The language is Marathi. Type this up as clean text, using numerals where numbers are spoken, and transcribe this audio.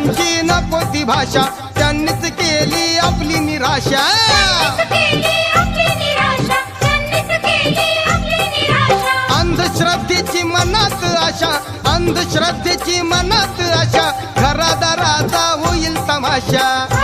त्यांची नको ती भाषा, त्यांनीच केली आपली निराशा. अंधश्रद्धेची मनात आशा, अंधश्रद्धेची मनात आशा, घरादाराचा होईल तमाशा.